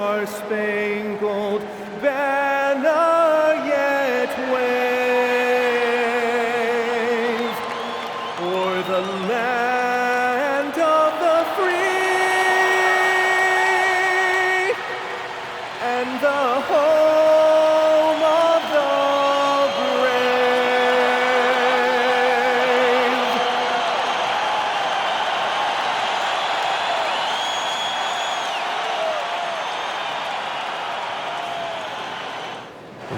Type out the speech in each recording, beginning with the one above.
Star-spangled banner yet wave o'er the land of the free and the home of the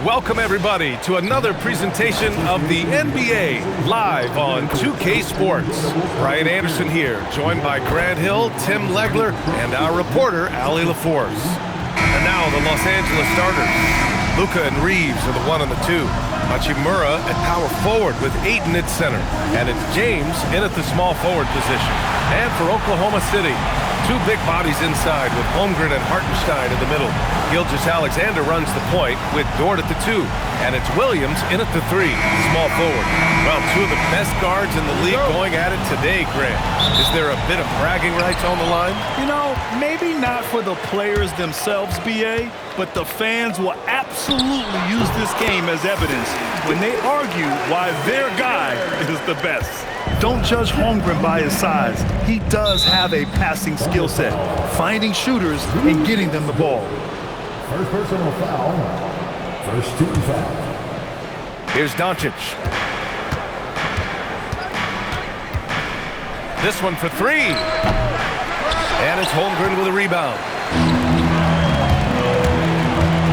Welcome, everybody, to another presentation of the NBA live on 2K Sports. Brian Anderson here, joined by Grant Hill, Tim Legler, and our reporter, Allie LaForce. And now the Los Angeles starters. Luka and Reeves are the 1 and the 2. Hachimura at power forward with Ayton at center. And it's James in at the small forward position. And for Oklahoma City, 2 big bodies inside with Holmgren and Hartenstein in the middle. Gilgeous-Alexander runs the point with Dort at the 2. And it's Williams in at the 3, small forward. Well, 2 of the best guards in the league going at it today, Grant. Is there a bit of bragging rights on the line? You know, maybe not for the players themselves, BA, but the fans will absolutely use this game as evidence when they argue why their guy is the best. Don't judge Holmgren by his size. He does have a passing skill set, finding shooters and getting them the ball. First personal foul. First team foul. Here's Doncic. This one for 3. And it's Holmgren with a rebound.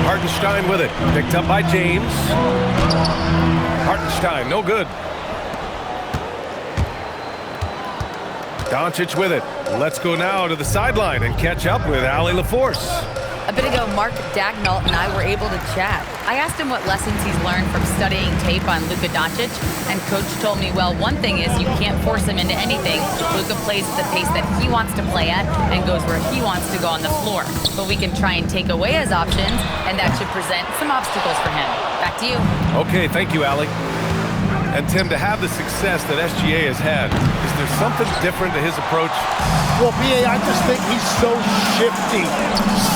Hartenstein with it. Picked up by James. Hartenstein, no good. Doncic with it. Let's go now to the sideline and catch up with Allie LaForce. A bit ago, Mark Dagnall and I were able to chat. I asked him what lessons he's learned from studying tape on Luka Doncic, and Coach told me, well, one thing is you can't force him into anything. Luka plays at the pace that he wants to play at and goes where he wants to go on the floor. But we can try and take away his options, and that should present some obstacles for him. Back to you. Okay, thank you, Allie. And Tim, to have the success that SGA has had, is there something different to his approach? Well, BA, I just think he's so shifty,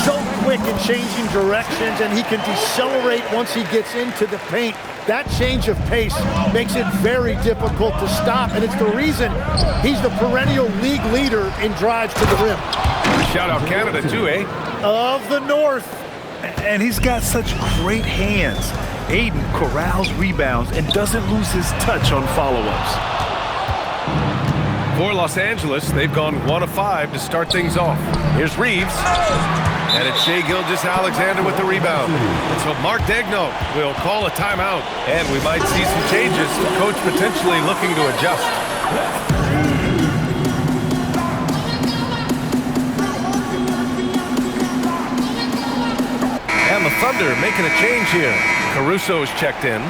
so quick in changing directions, and he can decelerate once he gets into the paint. That change of pace makes it very difficult to stop, and it's the reason he's the perennial league leader in drives to the rim. Shout out Canada too, eh? Of the North. And he's got such great hands. Ayton corrals rebounds and doesn't lose his touch on follow-ups. For Los Angeles, they've gone 1 of 5 to start things off. Here's Reeves. And it's Shai Gilgeous-Alexander with the rebound. And so Mark Dagnall will call a timeout. And we might see some changes. Coach potentially looking to adjust. And the Thunder making a change here. Caruso is checked in.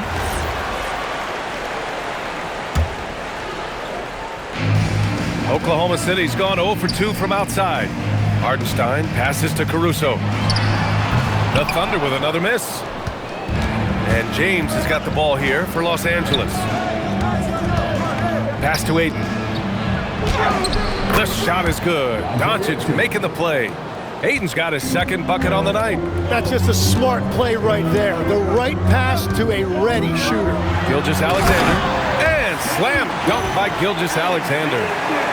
Oklahoma City's gone 0 for 2 from outside. Hartenstein passes to Caruso. The Thunder with another miss. And James has got the ball here for Los Angeles. Pass to Ayton. The shot is good. Doncic making the play. Ayton's got his second bucket on the night. That's just a smart play right there. The right pass to a ready shooter. Gilgeous-Alexander. And slam dunk by Gilgeous-Alexander.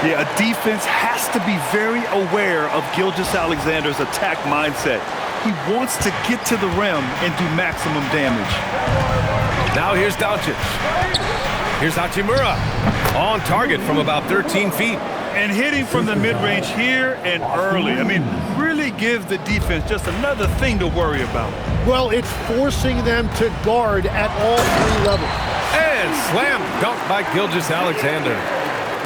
Yeah, a defense has to be very aware of Gilgeous-Alexander's attack mindset. He wants to get to the rim and do maximum damage. Now here's Doncic. Here's Hachimura. On target from about 13 feet. And hitting from the mid-range here and early. I mean, really give the defense just another thing to worry about. Well, it's forcing them to guard at all 3 levels. And slam dunk by Gilgeous-Alexander.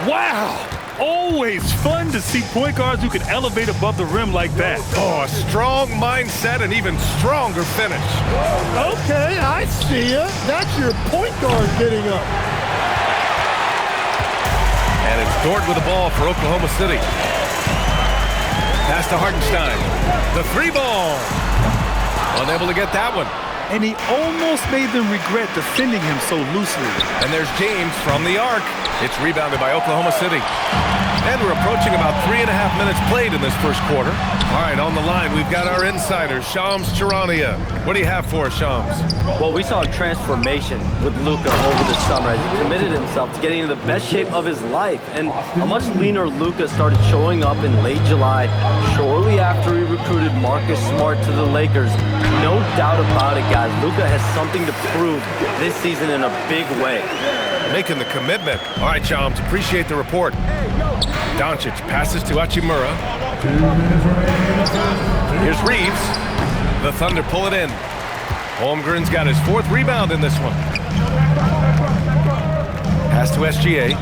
Wow! Always fun to see point guards who can elevate above the rim like that. Oh, a strong mindset and even stronger finish. Okay, I see ya. That's your point guard getting up. And it's Dort with the ball for Oklahoma City. Pass to Hartenstein. The 3 ball. Unable to get that one. And he almost made them regret defending him so loosely. And there's James from the arc. It's rebounded by Oklahoma City. And we're approaching about 3.5 minutes played in this first quarter. All right, on the line, we've got our insider, Shams Charania. What do you have for us, Shams? Well, we saw a transformation with Luka over the summer as he committed himself to getting in the best shape of his life. And a much leaner Luka started showing up in late July, shortly after he recruited Marcus Smart to the Lakers. No doubt about it, guys. Luka has something to prove this season in a big way. Making the commitment. All right, Shams, appreciate the report. Doncic passes to Hachimura. Here's Reeves. The Thunder pull it in. Holmgren's got his 4th rebound in this one. Pass to SGA.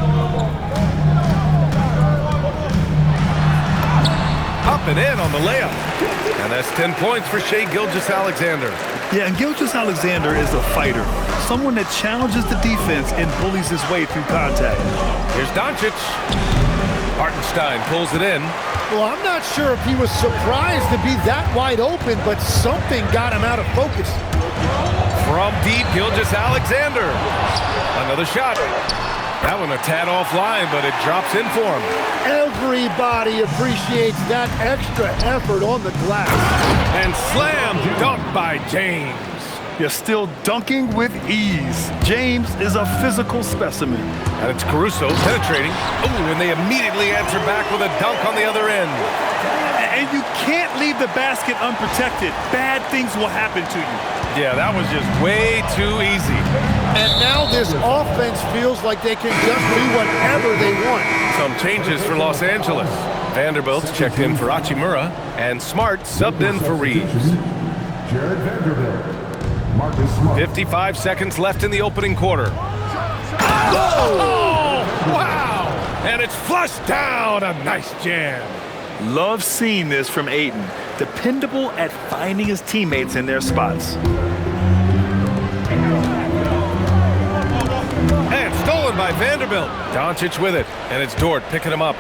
Up and in on the layup. And that's 10 points for Shai Gilgeous-Alexander. Yeah, and Gilgeous-Alexander is a fighter. Someone that challenges the defense and bullies his way through contact. Here's Doncic. Hartenstein pulls it in. Well, I'm not sure if he was surprised to be that wide open, but something got him out of focus. From deep, Gilgeous-Alexander. Another shot. That one a tad offline, but it drops in for him. Everybody appreciates that extra effort on the glass. And slam dunk by James. You're still dunking with ease. James is a physical specimen. And it's Caruso penetrating. Ooh, and they immediately answer back with a dunk on the other end. And you can't leave the basket unprotected. Bad things will happen to you. Yeah, that was just way too easy. And now this offense feels like they can just do whatever they want. Some changes for Los Angeles. Vanderbilt's checked in for Hachimura, and Smart subbed in for Reeves. Jared Vanderbilt. Marcus Smart. 55 seconds left in the opening quarter. Oh! Wow! And it's flushed down. A nice jam. Love seeing this from Ayton. Dependable at finding his teammates in their spots. And stolen by Vanderbilt. Doncic with it, and it's Dort picking him up.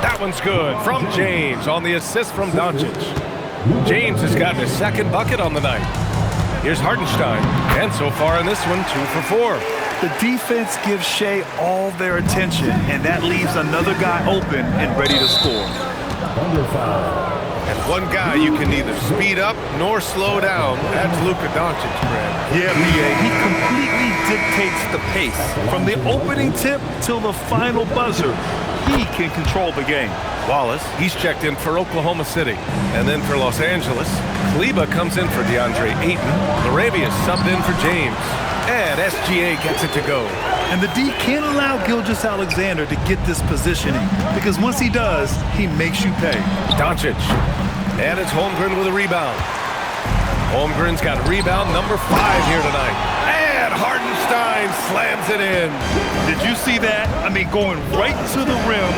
That one's good from James on the assist from Doncic. James has gotten his 2nd bucket on the night. Here's Hartenstein, and so far in this one, 2 for 4. The defense gives Shai all their attention, and that leaves another guy open and ready to score. Thunder foul. And one guy you can neither speed up nor slow down. That's Luka Doncic, Brad. Yeah, B.A., he completely dictates the pace. From the opening tip till the final buzzer, he can control the game. Wallace, he's checked in for Oklahoma City. And then for Los Angeles, Kleber comes in for DeAndre Ayton. Larabia's subbed in for James. And SGA gets it to go. And the D can't allow Gilgeous-Alexander to get this positioning, because once he does, he makes you pay. Doncic. And it's Holmgren with a rebound. Holmgren's got rebound number 5 here tonight. And Hartenstein slams it in. Did you see that? I mean, going right to the rim.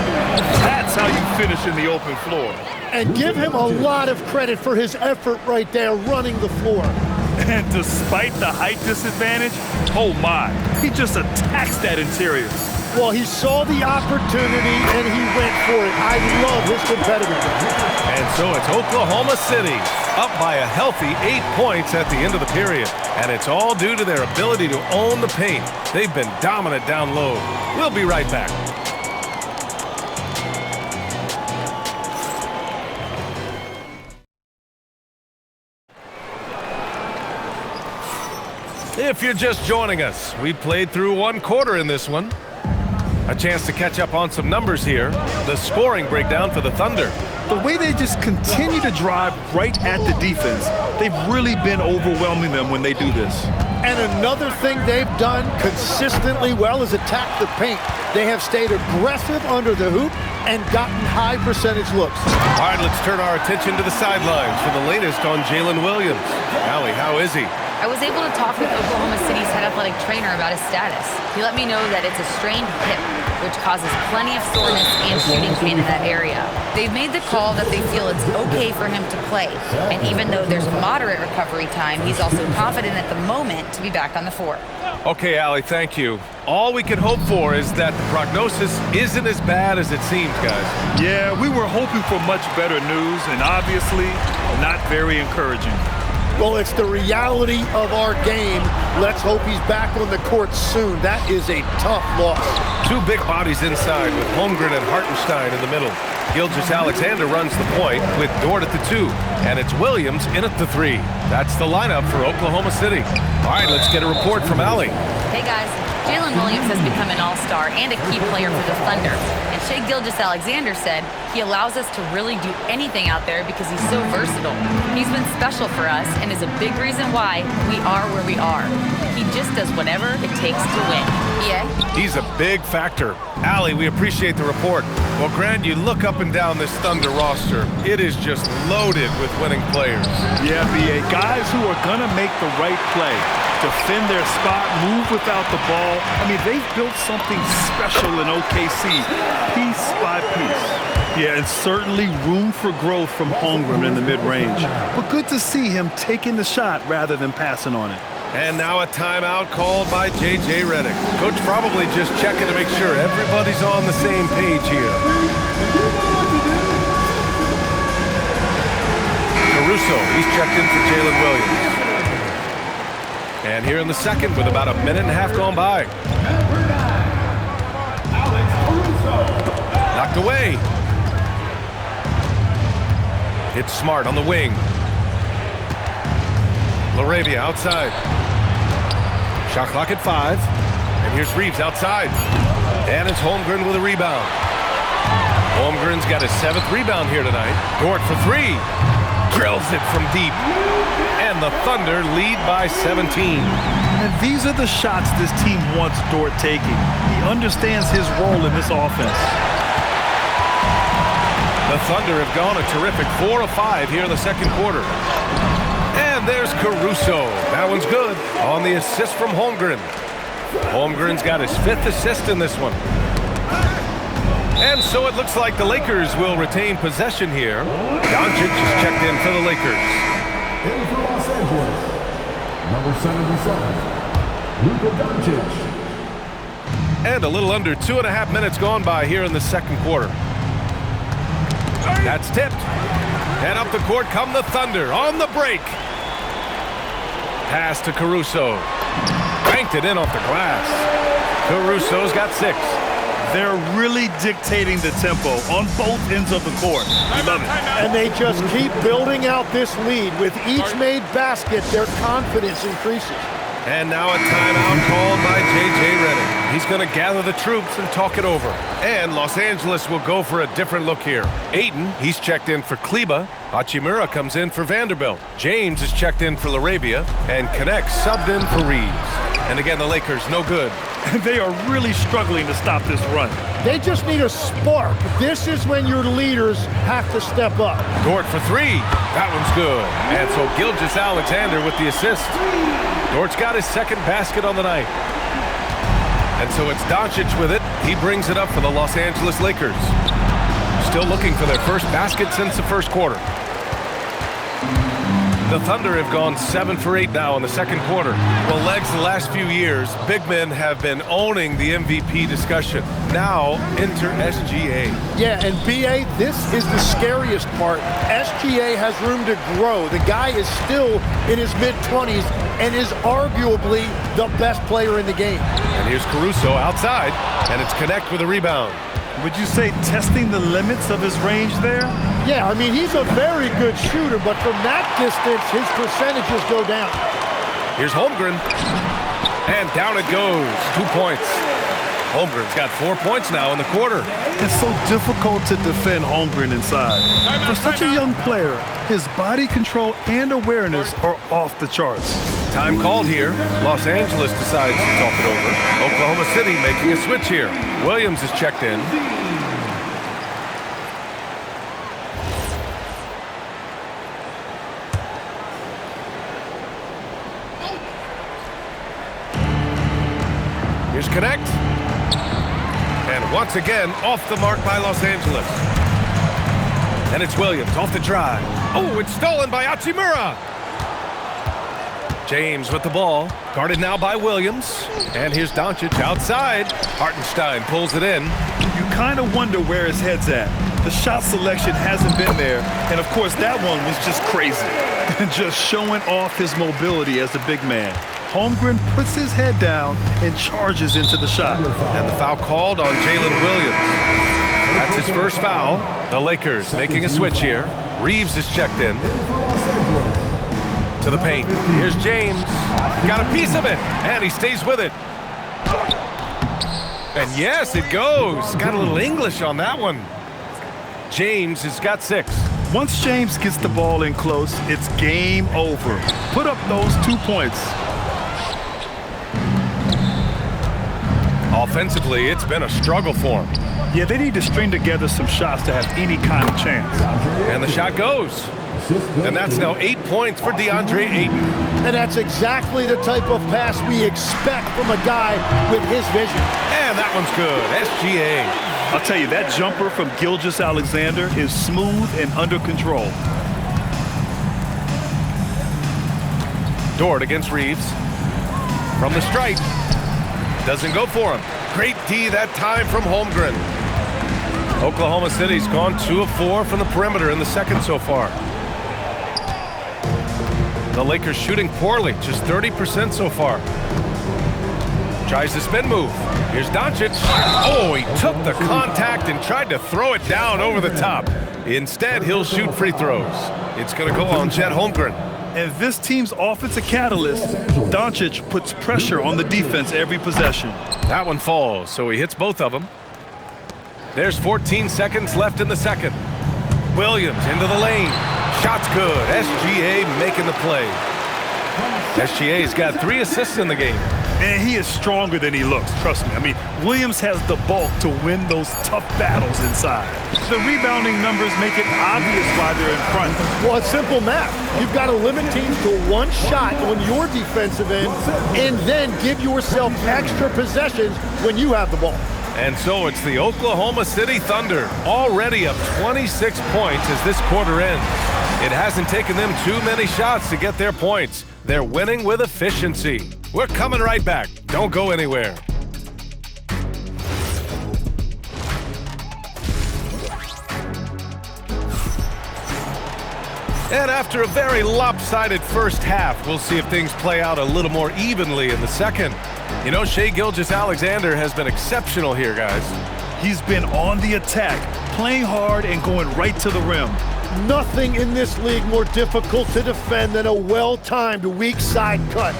That's how you finish in the open floor. And give him a lot of credit for his effort right there running the floor. And despite the height disadvantage, oh my, he just attacks that interior. Well, he saw the opportunity and he went for it. I love his competitiveness. And so it's Oklahoma City up by a healthy 8 points at the end of the period. And it's all due to their ability to own the paint. They've been dominant down low. We'll be right back. If you're just joining us, we played through 1 quarter in this one. A chance to catch up on some numbers here. The scoring breakdown for the Thunder. The way they just continue to drive right at the defense, they've really been overwhelming them when they do this. And another thing they've done consistently well is attack the paint. They have stayed aggressive under the hoop and gotten high percentage looks. All right, let's turn our attention to the sidelines for the latest on Jalen Williams. Allie, how is he? I was able to talk with Oklahoma City's head athletic trainer about his status. He let me know that it's a strained hip, which causes plenty of soreness and shooting pain in that area. They've made the call that they feel it's okay for him to play. And even though there's a moderate recovery time, he's also confident at the moment to be back on the floor. Okay, Allie, thank you. All we can hope for is that the prognosis isn't as bad as it seems, guys. Yeah, we were hoping for much better news, and obviously not very encouraging. Well, it's the reality of our game. Let's hope he's back on the court soon. That is a tough loss. Two big bodies inside with Holmgren and Hartenstein in the middle. Gilgeous-Alexander runs the point with Dort at the 2, and it's Williams in at the 3. That's the lineup for Oklahoma City. All right, let's get a report from Allie. Hey guys, Jalen Williams has become an all-star and a key player for the Thunder. And Shai Gilgeous-Alexander said he allows us to really do anything out there because he's so versatile. He's been special for us and is a big reason why we are where we are. He just does whatever it takes to win. Yeah. He's a big factor. Allie, we appreciate the report. Well, Grant, you look up and down this Thunder roster. It is just loaded with winning players. Yeah, B.A. Guys who are going to make the right play, defend their spot, move without the ball. I mean, they've built something special in OKC, piece by piece. Yeah, and certainly room for growth from Holmgren in the mid-range. But good to see him taking the shot rather than passing on it. And now a timeout called by J.J. Redick. Coach probably just checking to make sure everybody's on the same page here. Caruso, he's checked in for Jalen Williams. And here in the second with about a minute and a half gone by. Knocked away. It's Smart on the wing. LaRavia outside. Shot clock at 5. And here's Reeves outside. And it's Holmgren with a rebound. Holmgren's got his 7th rebound here tonight. Dort for 3. Drills it from deep. And the Thunder lead by 17. And these are the shots this team wants Dort taking. He understands his role in this offense. The Thunder have gone a terrific 4 of 5 here in the second quarter. And there's Caruso. That one's good on the assist from Holmgren. Holmgren's got his 5th assist in this one. And so it looks like the Lakers will retain possession here. Doncic is checked in for the Lakers. In for Los Angeles, number 77, Luka Doncic. And a little under 2.5 minutes gone by here in the second quarter. That's tipped. And up the court come the Thunder on the break. Pass to Caruso. Banked it in off the glass. Caruso's got 6. They're really dictating the tempo on both ends of the court. We love it. And they just keep building out this lead. With each made basket, their confidence increases. And now a timeout called by J.J. Redick. He's going to gather the troops and talk it over. And Los Angeles will go for a different look here. Ayton, he's checked in for Kleba. Hachimura comes in for Vanderbilt. James is checked in for LaRavia. And Connect subbed in for Reeves. And again, the Lakers, no good. They are really struggling to stop this run. They just need a spark. This is when your leaders have to step up. Dort for 3. That one's good. And so Gilgeous-Alexander with the assist. Dort's got his 2nd basket on the night. And so it's Doncic with it. He brings it up for the Los Angeles Lakers. Still looking for their first basket since the first quarter. The Thunder have gone 7 for 8 now in the second quarter. Well, Legs, the last few years, big men have been owning the MVP discussion. Now, enter SGA. Yeah, and B.A., this is the scariest part. SGA has room to grow. The guy is still in his mid-20s and is arguably the best player in the game. And here's Caruso outside, and it's Connect with a rebound. Would you say testing the limits of his range there? Yeah, I mean, he's a very good shooter, but from that distance, his percentages go down. Here's Holmgren. And down it goes. 2 points. Holmgren's got 4 points now in the quarter. It's so difficult to defend Holmgren inside. For such a young player, his body control and awareness are off the charts. Time called here. Los Angeles decides to talk it over. Oklahoma City making a switch here. Williams is checked in. Here's Connect. And once again, off the mark by Los Angeles. And it's Williams off the drive. Oh, it's stolen by Hachimura. James with the ball, guarded now by Williams. And here's Doncic outside. Hartenstein pulls it in. You kind of wonder where his head's at. The shot selection hasn't been there, and of course that one was just crazy. Just showing off his mobility as a big man. Holmgren puts his head down and charges into the shot. And the foul called on Jalen Williams. That's his first foul. The Lakers making a switch here. Reeves is checked in. To the paint. Here's James. Got a piece of it, and he stays with it. And yes, it goes. Got a little English on that one. James has got 6. Once James gets the ball in close, it's game over. Put up those 2 points. Offensively, it's been a struggle for him. Yeah, they need to string together some shots to have any kind of chance. And the shot goes. And that's now 8 points for DeAndre Ayton. And that's exactly the type of pass we expect from a guy with his vision. And that one's good. SGA. I'll tell you, that jumper from Gilgeous-Alexander is smooth and under control. Dort against Reeves. From the stripe. Doesn't go for him. Great D that time from Holmgren. Oklahoma City's gone 2 of 4 from the perimeter in the second so far. The Lakers shooting poorly, just 30% so far. Tries the spin move. Here's Doncic. Oh, he took the contact and tried to throw it down over the top. Instead, he'll shoot free throws. It's going to go on Chet Holmgren. And this team's offensive catalyst, Doncic puts pressure on the defense every possession. That one falls, so he hits both of them. There's 14 seconds left in the second. Williams into the lane. Shot's good. SGA making the play. SGA's got 3 assists in the game. And he is stronger than he looks, trust me. I mean, Williams has the bulk to win those tough battles inside. The rebounding numbers make it obvious why they're in front. Well, it's simple math. You've got to limit teams to 1 shot on your defensive end and then give yourself extra possessions when you have the ball. And so it's the Oklahoma City Thunder, already up 26 points as this quarter ends. It hasn't taken them too many shots to get their points. They're winning with efficiency. We're coming right back. Don't go anywhere. And after a very lopsided first half, we'll see if things play out a little more evenly in the second. You know, Shai Gilgeous-Alexander has been exceptional here, guys. He's been on the attack, playing hard and going right to the rim. Nothing in this league more difficult to defend than a well-timed weak side cut.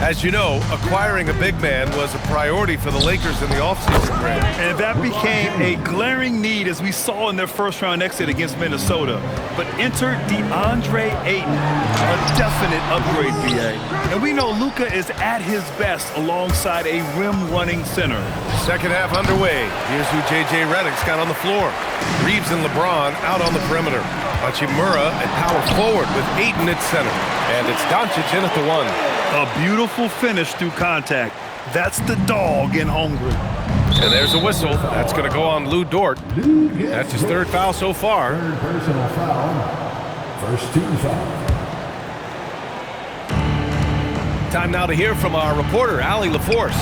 As you know, acquiring a big man was a priority for the Lakers in the offseason, Brad. And that became a glaring need as we saw in their first-round exit against Minnesota. But enter DeAndre Ayton, a definite upgrade, BA. And we know Luka is at his best alongside a rim-running center. Second half underway. Here's who J.J. Redick's got on the floor. Reeves and LeBron out on the perimeter. Hachimura at power forward with Ayton at center. And it's Doncic in at the 1. A beautiful finish through contact. That's the dog in Holmgren. And there's a whistle. That's going to go on Lou Dort. That's his 3rd foul so far. 3rd personal foul. First team foul. Time now to hear from our reporter, Allie LaForce.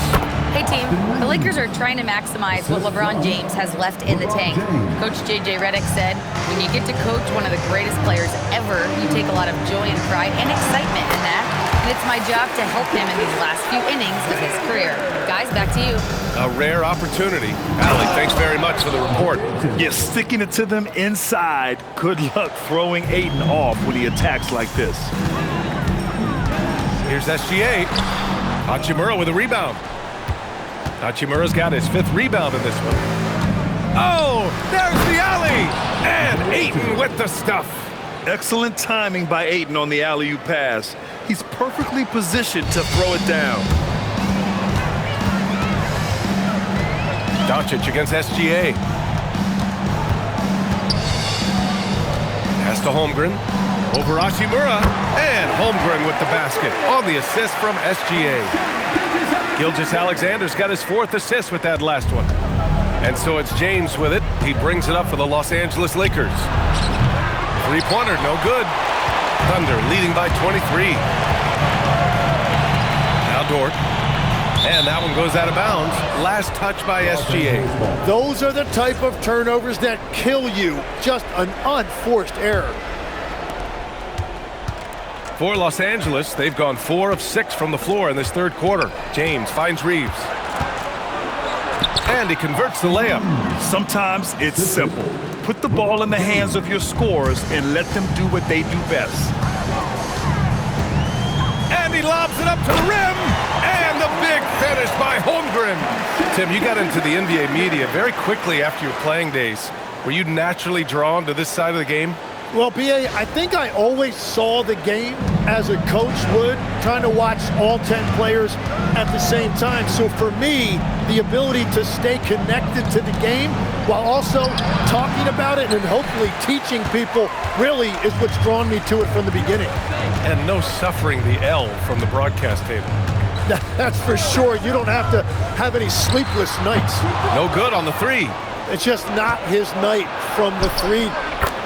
Hey team, the Lakers are trying to maximize what LeBron James has left in the tank. Coach J.J. Redick said, when you get to coach one of the greatest players ever, you take a lot of joy and pride and excitement in that. And it's my job to help him in these last few innings of his career. Guys, back to you. A rare opportunity. Allie, thanks very much for the report. Yes, sticking it to them inside. Good luck throwing Ayton off when he attacks like this. Here's SGA. Hachimura with a rebound. Hachimura's got his 5th rebound in this one. Oh, there's the alley! And Ayton with the stuff. Excellent timing by Ayton on the alley-oop pass. He's perfectly positioned to throw it down. Doncic against SGA. Pass to Holmgren. Over Hachimura. And Holmgren with the basket on the assist from SGA. Gilgeous-Alexander's got his 4th assist with that last one. And so it's James with it. He brings it up for the Los Angeles Lakers. 3-pointer, no good. Thunder leading by 23. Now Dort. And that one goes out of bounds. Last touch by SGA. Those are the type of turnovers that kill you. Just an unforced error. For Los Angeles, they've gone 4 of 6 from the floor in this third quarter. James finds Reeves. And he converts the layup. Sometimes it's simple. Put the ball in the hands of your scorers and let them do what they do best. And he lobs it up to the rim. And the big finish by Holmgren. Tim, you got into the NBA media very quickly after your playing days. Were you naturally drawn to this side of the game? Well, B.A., I think I always saw the game as a coach would, trying to watch all 10 players at the same time. So for me, the ability to stay connected to the game while also talking about it and hopefully teaching people really is what's drawn me to it from the beginning. And no suffering the L from the broadcast table. That's for sure. You don't have to have any sleepless nights. No good on the three. It's just not his night from the three.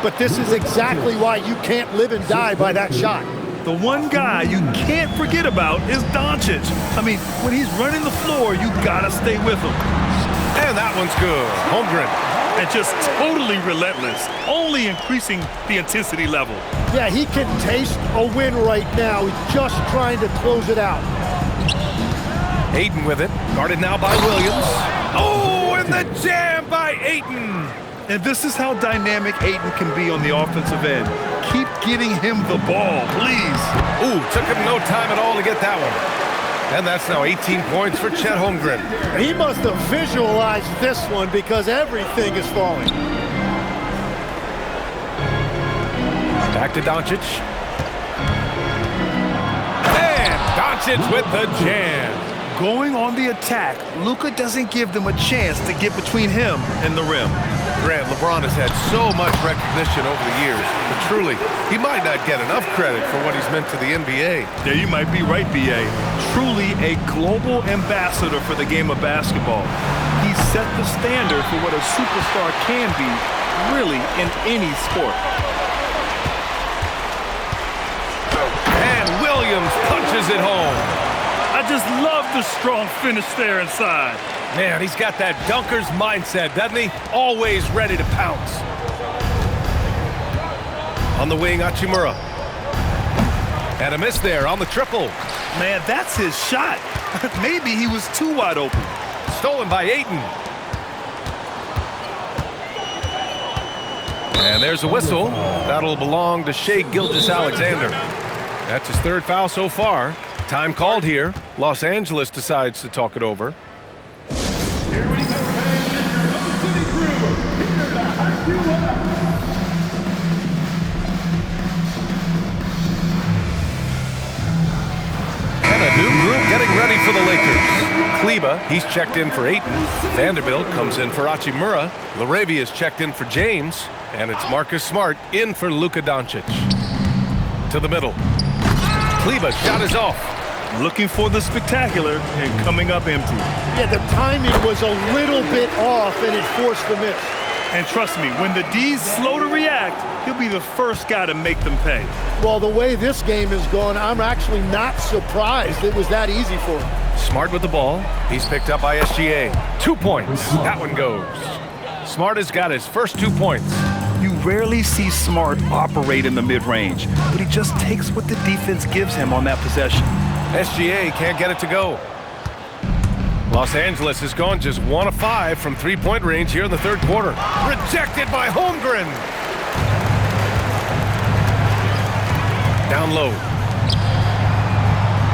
But this is exactly why you can't live and die by that shot. The one guy you can't forget about is Doncic. I mean, when he's running the floor, you gotta stay with him. And that one's good. Holmgren. And just totally relentless, only increasing the intensity level. Yeah, he can taste a win right now. He's just trying to close it out. Ayton with it. Guarded now by Williams. Oh, and the jam by Ayton. And this is how dynamic Ayton can be on the offensive end. Keep getting him the ball, please. Ooh, took him no time at all to get that one. And that's now 18 points for Chet Holmgren. He must have visualized this one because everything is falling. Back to Doncic. And Doncic with the jam. Going on the attack, Luka doesn't give them a chance to get between him and the rim. Grant, LeBron has had so much recognition over the years, but truly, he might not get enough credit for what he's meant to the NBA. Yeah, you might be right, B.A. Truly a global ambassador for the game of basketball. He set the standard for what a superstar can be, really, in any sport. And Williams punches it home. I just love the strong finish there inside. Man, he's got that dunker's mindset, doesn't he? Always ready to pounce. On the wing, Hachimura. And a miss there on the triple. Man, that's his shot. Maybe he was too wide open. Stolen by Ayton. And there's a whistle. That'll belong to Shai Gilgeous-Alexander. That's his third foul so far. Time called here. Los Angeles decides to talk it over. And a new group getting ready for the Lakers. Kleba, he's checked in for Ayton. Vanderbilt comes in for Hachimura. Laravia's checked in for James. And it's Marcus Smart in for Luka Doncic. To the middle. Kleba's shot is off. Looking for the spectacular and coming up empty. Yeah, the timing was a little bit off and it forced the miss. And trust me, when the D's slow to react, he'll be the first guy to make them pay. Well, the way this game is going, I'm actually not surprised it was that easy for him. Smart with the ball. He's picked up by SGA. 2 points. That one goes. Smart has got his first 2 points. You rarely see Smart operate in the mid-range, but he just takes what the defense gives him on that possession. SGA can't get it to go. Los Angeles has gone just 1 of 5 from three-point range here in the third quarter. Rejected by Holmgren. Down low.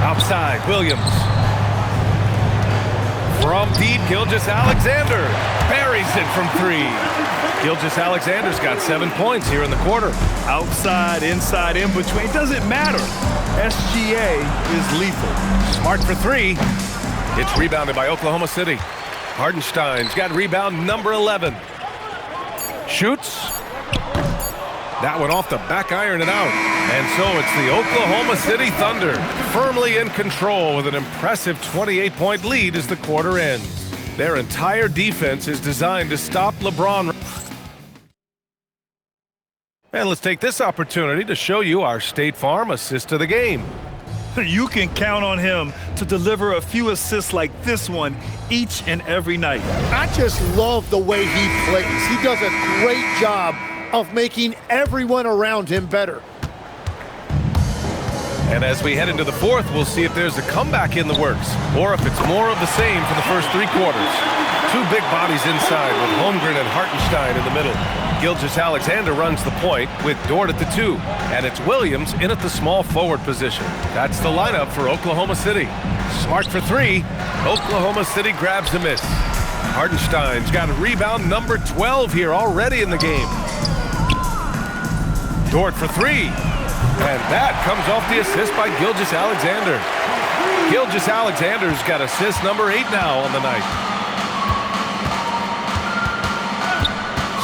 Outside, Williams. From deep, Gilgeous-Alexander buries it from 3. Gilgeous-Alexander's got 7 points here in the quarter. Outside, inside, in between, it doesn't matter. SGA is lethal. Smart for 3. It's rebounded by Oklahoma City. Hardenstein's got rebound number 11. Shoots. That one off the back iron and out. And so it's the Oklahoma City Thunder firmly in control with an impressive 28-point lead as the quarter ends. Their entire defense is designed to stop LeBron. And let's take this opportunity to show you our State Farm assist of the game. You can count on him to deliver a few assists like this one each and every night. I just love the way he plays. He does a great job of making everyone around him better. And as we head into the fourth, we'll see if there's a comeback in the works or if it's more of the same for the first three quarters. Two big bodies inside with Holmgren and Hartenstein in the middle. Gilgeous-Alexander runs the point with Dort at the 2. And it's Williams in at the small forward position. That's the lineup for Oklahoma City. Smart for 3. Oklahoma City grabs a miss. Hartenstein's got a rebound number 12 here already in the game. Dort for 3. And that comes off the assist by Gilgeous-Alexander. Gilgeous-Alexander's got assist number 8 now on the night.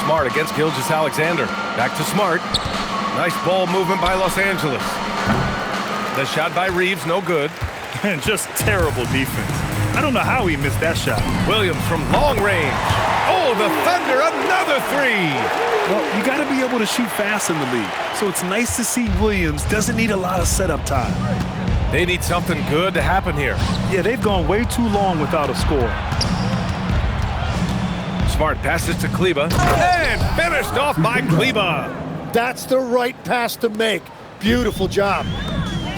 Smart against Gilgeous-Alexander. Back to Smart. Nice ball movement by Los Angeles. The shot by Reeves, no good. And just terrible defense. I don't know how he missed that shot. Williams from long range. Oh, the Thunder, another 3. Well, you got to be able to shoot fast in the league. So it's nice to see Williams doesn't need a lot of setup time. They need something good to happen here. Yeah, they've gone way too long without a score. Smart passes to Kleber. And finished off by Kleber. That's the right pass to make. Beautiful job.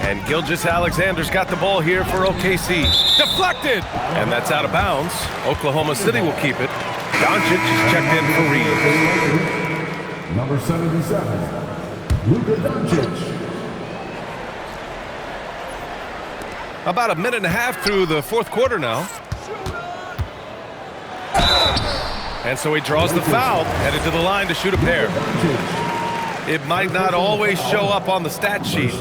And Gilgeous-Alexander's got the ball here for OKC. Deflected! And that's out of bounds. Oklahoma City will keep it. Doncic is checked in for Reeves. Number 77, Luka Doncic. About a minute and a half through the fourth quarter now. And so he draws the foul, headed to the line to shoot a pair. It might not always show up on the stat sheet,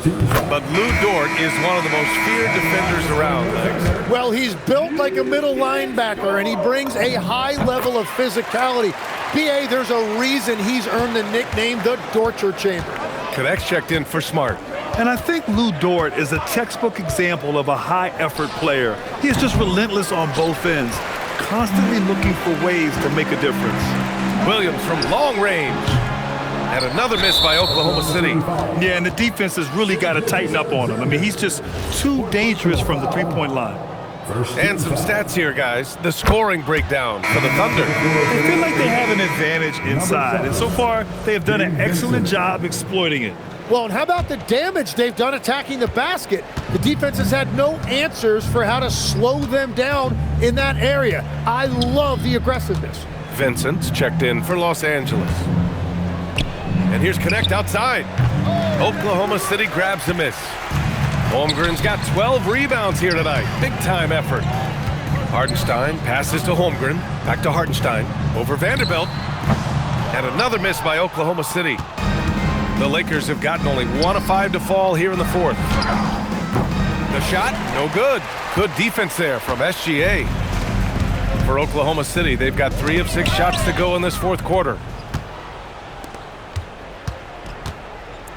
but Lou Dort is one of the most feared defenders around. Well, he's built like a middle linebacker, and he brings a high level of physicality. PA, there's a reason he's earned the nickname the Dortcher Chamber. Connects checked in for Smart. And I think Lou Dort is a textbook example of a high-effort player. He is just relentless on both ends, constantly looking for ways to make a difference. Williams from long range. And another miss by Oklahoma City. Yeah, and the defense has really got to tighten up on him. I mean, he's just too dangerous from the three-point line. And some stats here, guys. The scoring breakdown for the Thunder. They feel like they have an advantage inside, and so far, they have done an excellent job exploiting it. Well, and how about the damage they've done attacking the basket? The defense has had no answers for how to slow them down in that area. I love the aggressiveness. Vincent's checked in for Los Angeles. And here's Connect outside. Oklahoma City grabs a miss. Holmgren's got 12 rebounds here tonight. Big time effort. Hartenstein passes to Holmgren. Back to Hartenstein. Over Vanderbilt. And another miss by Oklahoma City. The Lakers have gotten only 1 of 5 to fall here in the fourth. The shot, no good. Good defense there from SGA. For Oklahoma City, they've got 3 of 6 shots to go in this fourth quarter.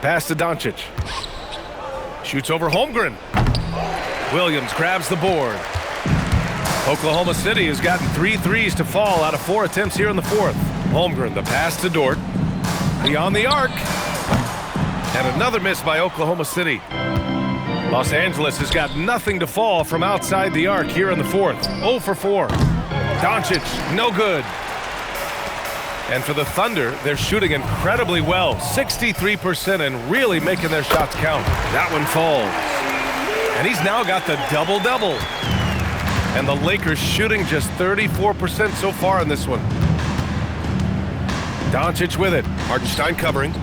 Pass to Doncic. Shoots over Holmgren. Williams grabs the board. Oklahoma City has gotten 3 threes to fall out of 4 attempts here in the fourth. Holmgren, the pass to Dort. Beyond the arc. And another miss by Oklahoma City. Los Angeles has got nothing to fall from outside the arc here in the fourth. 0 for 4. Doncic, no good. And for the Thunder, they're shooting incredibly well. 63% and really making their shots count. That one falls. And he's now got the double-double. And the Lakers shooting just 34% so far in this one. Doncic with it. Hartenstein covering.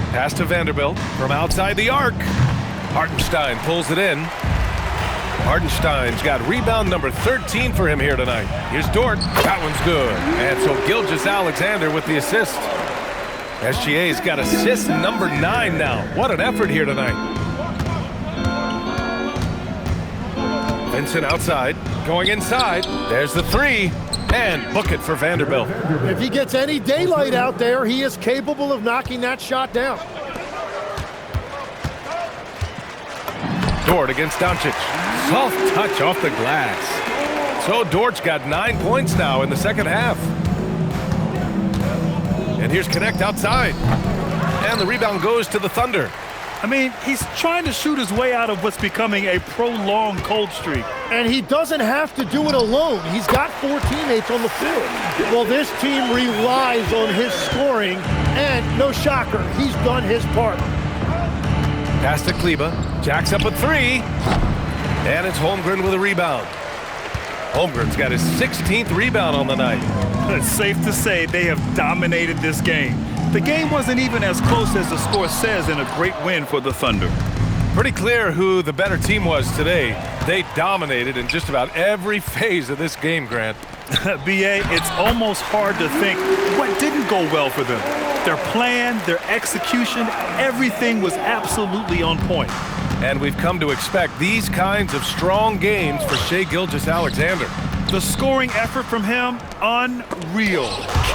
Pass to Vanderbilt from outside the arc. Hartenstein pulls it in. Hartenstein's got rebound number 13 for him here tonight. Here's Dort. That one's good. And so Gilgeous-Alexander with the assist. SGA's got assist number 9 now. What an effort here tonight. Vincent outside. Going inside. There's the 3. And book it for Vanderbilt. If he gets any daylight out there, he is capable of knocking that shot down. Dort against Doncic. Soft touch off the glass. So Dort's got 9 points now in the second half. And here's Connect outside. And the rebound goes to the Thunder. I mean, he's trying to shoot his way out of what's becoming a prolonged cold streak. And he doesn't have to do it alone. He's got 4 teammates on the field. Well, this team relies on his scoring, and no shocker, he's done his part. Pass to Kleber. Jacks up a 3. And it's Holmgren with a rebound. Holmgren's got his 16th rebound on the night. It's safe to say they have dominated this game. The game wasn't even as close as the score says in a great win for the Thunder. Pretty clear who the better team was today. They dominated in just about every phase of this game, Grant. B.A., it's almost hard to think what didn't go well for them. Their plan, their execution, everything was absolutely on point. And we've come to expect these kinds of strong games for Shai Gilgeous-Alexander. The scoring effort from him, unreal.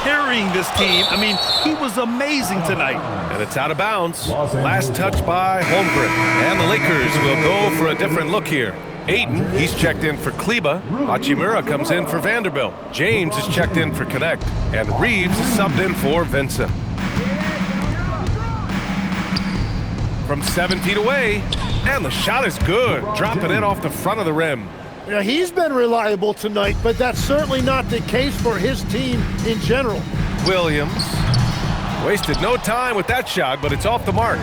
Carrying this team, I mean, he was amazing tonight. And it's out of bounds. Last touch by Holmgren. And the Lakers will go for a different look here. Ayton, he's checked in for Kleber. Hachimura comes in for Vanderbilt. James is checked in for Connect. And Reeves is subbed in for Vincent. From 7 feet away. And the shot is good. Dropping in off the front of the rim. Yeah, he's been reliable tonight, but that's certainly not the case for his team in general. Williams wasted no time with that shot, but it's off the mark.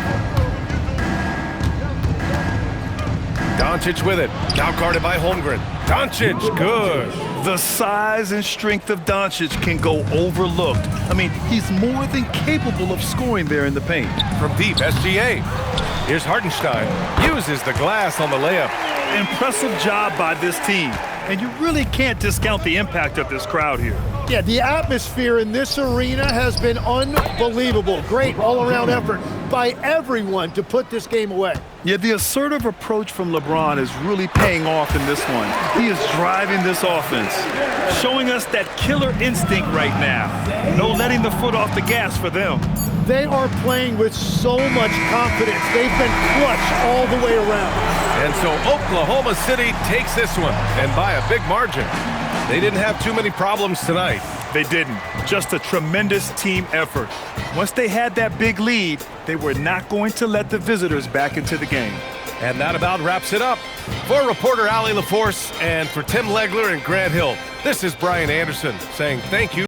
Doncic with it. Now guarded by Holmgren. Doncic, good. The size and strength of Doncic can go overlooked. I mean, he's more than capable of scoring there in the paint. From deep, SGA. Here's Hartenstein. Uses the glass on the layup. Impressive job by this team. And you really can't discount the impact of this crowd here. Yeah, the atmosphere in this arena has been unbelievable. Great all-around effort by everyone to put this game away. Yeah, the assertive approach from LeBron is really paying off in this one. He is driving this offense, showing us that killer instinct right now. No letting the foot off the gas for them. They are playing with so much confidence. They've been clutch all the way around. And so Oklahoma City takes this one, and by a big margin. They didn't have too many problems tonight. They didn't. Just a tremendous team effort. Once they had that big lead, they were not going to let the visitors back into the game. And that about wraps it up. For reporter Allie LaForce and for Tim Legler and Grant Hill, this is Brian Anderson saying thank you.